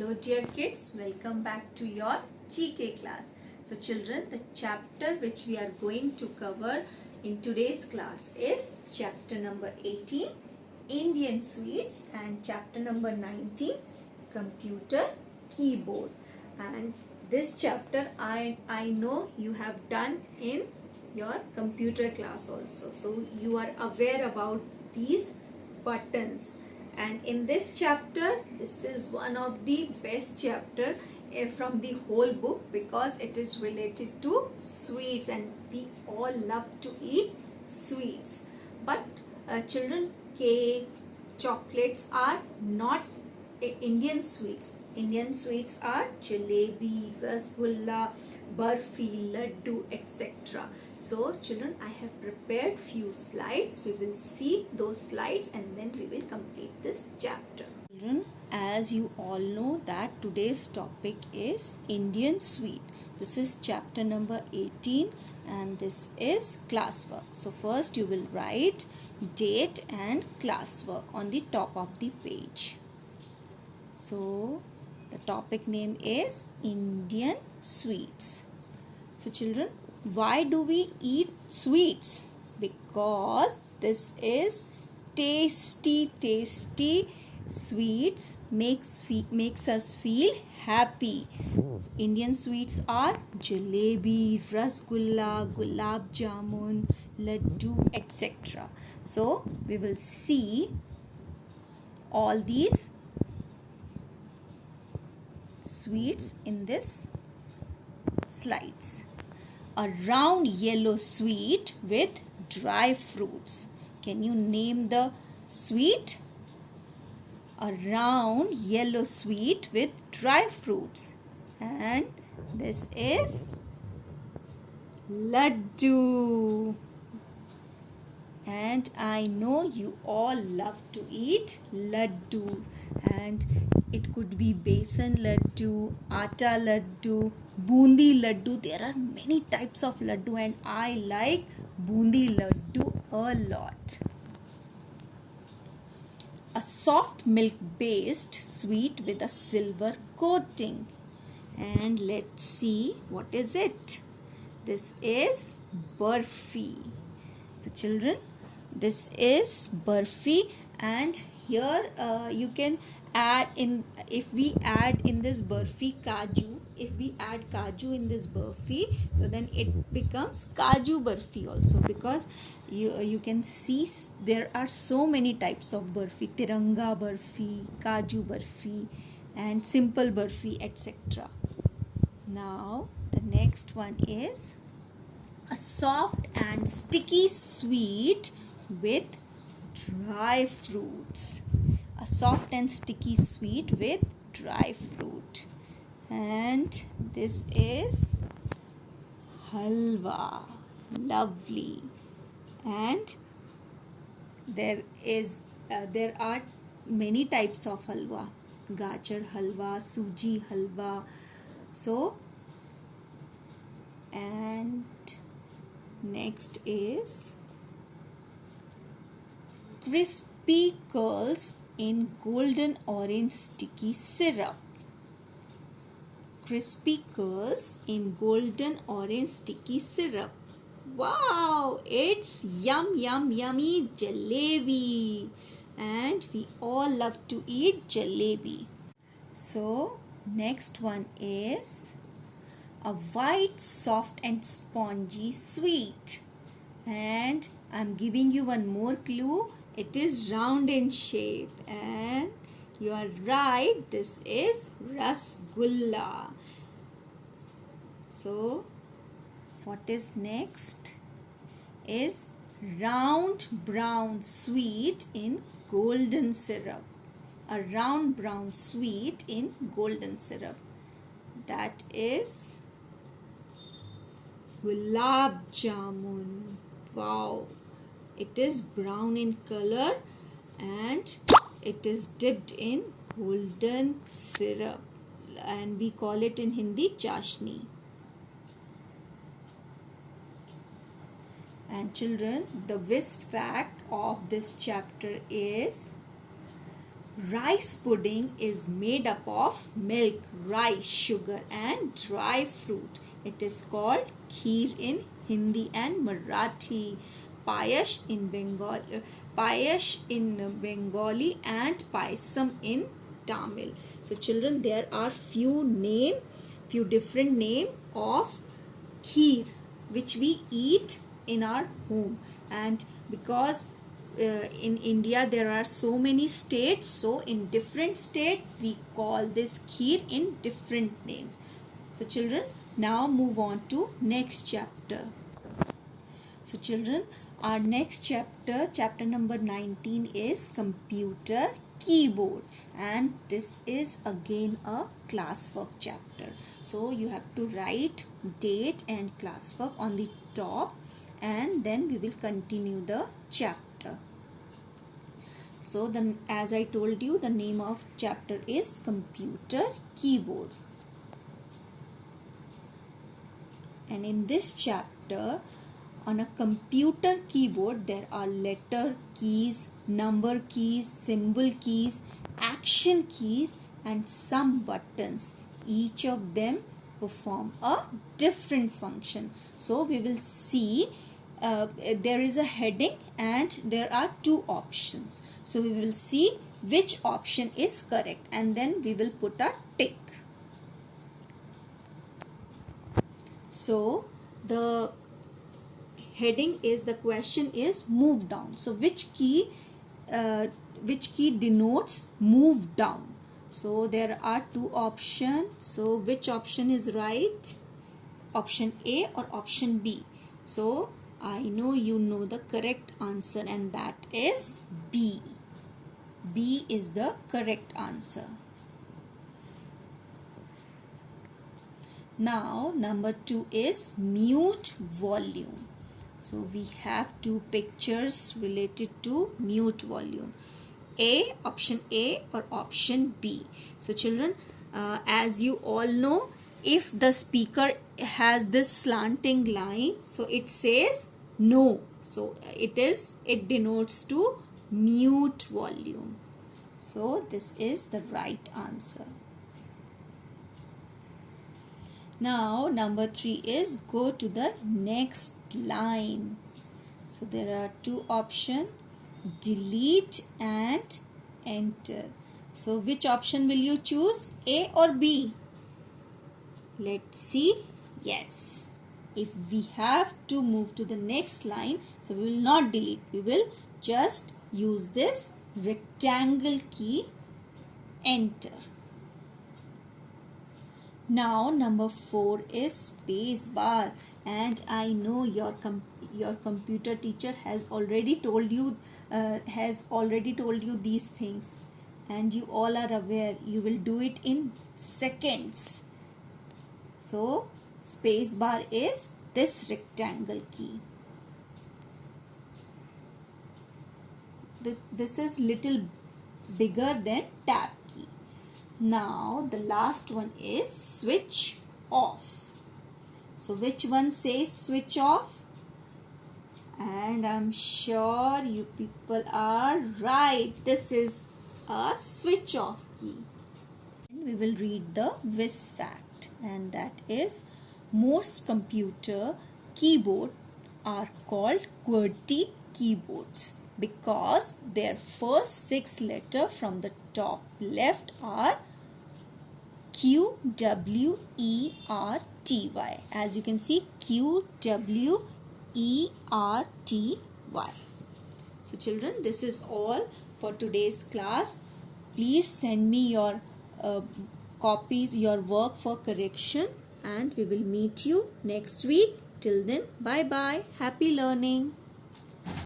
Hello dear kids, welcome back to your GK class. So children, the chapter which we are going to cover in today's class is chapter number 18, Indian Sweets, and chapter number 19, Computer Keyboard. And this chapter I know you have done in your computer class also. So you are aware about these buttons. And in this chapter, this is one of the best chapter from the whole book because it is related to sweets and we all love to eat sweets. But children, cake, chocolates are not Indian sweets. Indian sweets are jalebi, rasgulla, barfi, laddu, etc. So children, I have prepared few slides. We will see those slides and then we will complete this chapter. Children, as you all know that today's topic is Indian sweet. This is chapter number 18 and this is classwork. So first you will write date and classwork on the top of the page. So the topic name is Indian sweets. So children, why do we eat sweets? Because this is tasty sweets makes us feel happy. Indian sweets are jalebi, rasgulla, gulab jamun, laddu, etc. So we will see all these sweets in this slides. A round yellow sweet with dry fruits. Can you name the sweet? A round yellow sweet with dry fruits. And this is laddu. And I know you all love to eat laddu. And it could be besan laddu, atta laddu, bundi laddu. There are many types of laddu and I like bundi laddu a lot. A soft milk based sweet with a silver coating. And let's see what is it. This is barfi. So children, this is barfi and here you can add in, if we add in this barfi kaju, if we add kaju in this barfi, so then it becomes kaju barfi also, because you can see there are so many types of barfi, tiranga barfi, kaju barfi and simple barfi, etc. Now the next one is a soft and sticky sweet with dry fruits. A soft and sticky sweet with dry fruit. And this is halwa. Lovely. And there are many types of halwa. Gajar halwa, suji halwa. So, and next is crispy curls in golden orange sticky syrup. Crispy curls in golden orange sticky syrup. Wow, it's yummy jalebi. And we all love to eat jalebi. So, next one is a white, soft and spongy sweet. And I'm giving you one more clue. It is round in shape and you are right, this is rasgulla. So what is next is round brown sweet in golden syrup. A round brown sweet in golden syrup. That is gulab jamun. Wow. It is brown in color and it is dipped in golden syrup and we call it in Hindi chashni. And children, the whisk fact of this chapter is Rice pudding is made up of milk, rice, sugar and dry fruit. It is called kheer in Hindi and Marathi, payash in Bengali and paisam in Tamil. So children, there are few different name of kheer which we eat in our home, and because in India there are so many states, so in different state we call this kheer in different names. So children, now move on to next chapter. So children, our next chapter, chapter number 19, is computer keyboard, and this is again a classwork chapter. So you have to write date and classwork on the top, and then we will continue the chapter. So then, as I told you, the name of chapter is computer keyboard. And in this chapter, on a computer keyboard, there are letter keys, number keys, symbol keys, action keys and some buttons. Each of them perform a different function. So we will see there is a heading and there are two options. So we will see which option is correct and then we will put a tick. So the heading is, the question is move down. So which key denotes move down? So there are two options. So which option is right? Option A or option B? So I know you know the correct answer, and that is B. B is the correct answer. Now number 2 is mute volume. So we have two pictures related to mute volume. Option A or option B. So children, as you all know, if the speaker has this slanting line, so it says no. So it denotes to mute volume. So this is the right answer. Now number 3 is go to the next line. So there are two options, delete and enter. So which option will you choose, A or B? Let's see. Yes, if we have to move to the next line, so we will not delete, we will just use this rectangle key, enter. Now number 4 is space bar, and I know your computer teacher has already told you these things, and you all are aware you will do it in seconds. So space bar is this rectangle key. This is little bigger than tab key. Now the last one is switch off. So which one says switch off? And I'm sure you people are right. This is a switch off key. And we will read the Wiz fact, and that is most computer keyboard are called QWERTY keyboards because their first 6 letters from the top left are QWERTY. As you can see, QWERTY. So children, this is all for today's class. Please send me your copies, your work for correction, and we will meet you next week. Till then, bye bye. Happy learning.